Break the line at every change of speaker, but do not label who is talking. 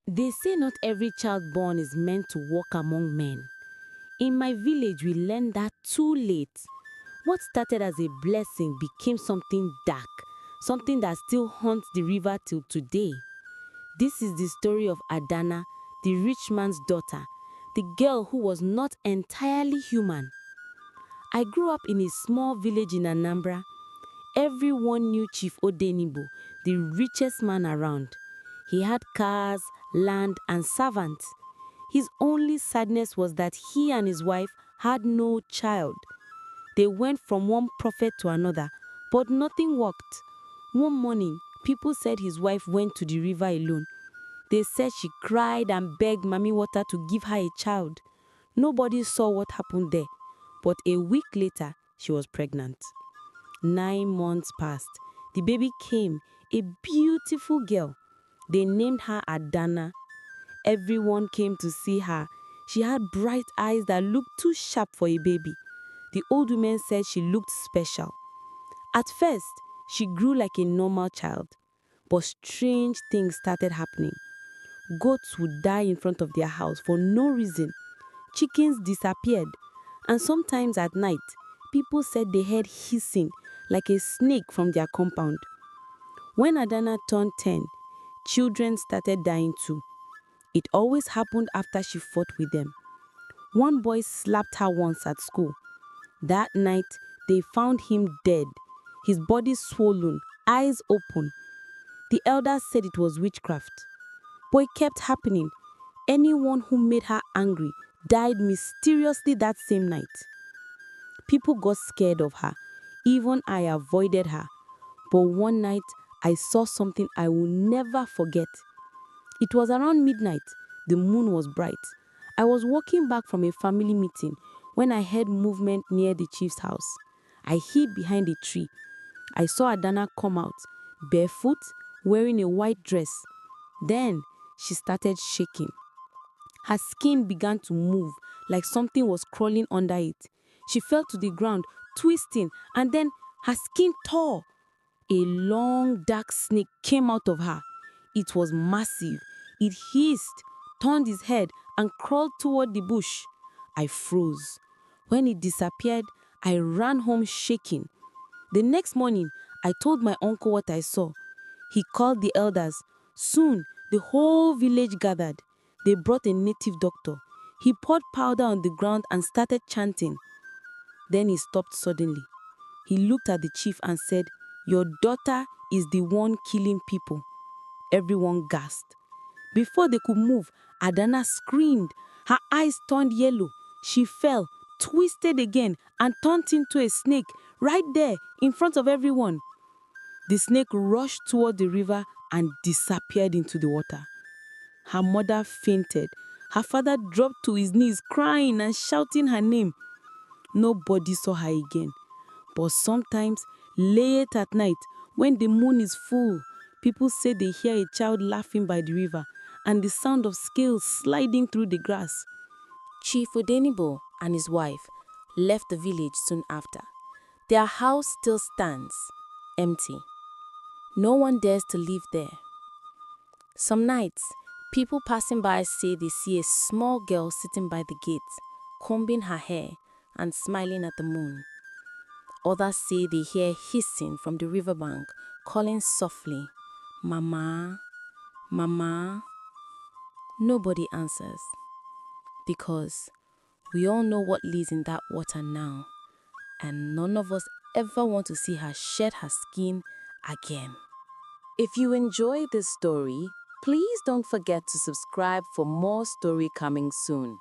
They say not every child born is meant to walk among men. In my village, we learned that too late. What started as a blessing became something dark, something that still haunts the river till today. This is the story of Adanna, the rich man's daughter, the girl who was not entirely human. I grew up in a small village in Anambra. Everyone knew Chief Odenibo, the richest man around. He had cars, land, and servants. His only sadness was that he and his wife had no child. They went from one prophet to another, but nothing worked. One morning, people said his wife went to the river alone. They said she cried and begged Mami Water to give her a child. Nobody saw what happened there, but a week later, she was pregnant. 9 months passed. The baby came, a beautiful girl. They named her Adanna. Everyone came to see her. She had bright eyes that looked too sharp for a baby. The old women said she looked special. At first, she grew like a normal child. But strange things started happening. Goats would die in front of their house for no reason. Chickens disappeared. And sometimes at night, people said they heard hissing like a snake from their compound. When Adanna turned 10, children started dying too. It always happened after she fought with them. One boy slapped her once at school. That night, they found him dead, his body swollen, eyes open. The elders said it was witchcraft. But it kept happening. Anyone who made her angry died mysteriously that same night. People got scared of her. Even I avoided her. But one night, I saw something I will never forget. It was around midnight. The moon was bright. I was walking back from a family meeting when I heard movement near the chief's house. I hid behind a tree. I saw Adanna come out, barefoot, wearing a white dress. Then she started shaking. Her skin began to move like something was crawling under it. She fell to the ground, twisting, and then her skin tore. A long, dark snake came out of her. It was massive. It hissed, turned its head, and crawled toward the bush. I froze. When it disappeared, I ran home shaking. The next morning, I told my uncle what I saw. He called the elders. Soon, the whole village gathered. They brought a native doctor. He poured powder on the ground and started chanting. Then he stopped suddenly. He looked at the chief and said, "Your daughter is the one killing people." Everyone gasped. Before they could move, Adanna screamed. Her eyes turned yellow. She fell, twisted again, and turned into a snake right there in front of everyone. The snake rushed toward the river and disappeared into the water. Her mother fainted. Her father dropped to his knees, crying and shouting her name. Nobody saw her again. But sometimes, late at night, when the moon is full, people say they hear a child laughing by the river and the sound of scales sliding through the grass. Chief Odenibo and his wife left the village soon after. Their house still stands, empty. No one dares to live there. Some nights, people passing by say they see a small girl sitting by the gate, combing her hair and smiling at the moon. Others say they hear hissing from the riverbank, calling softly, "Mama, Mama." Nobody answers, because we all know what lives in that water now, and none of us ever want to see her shed her skin again. If you enjoyed this story, please don't forget to subscribe for more story coming soon.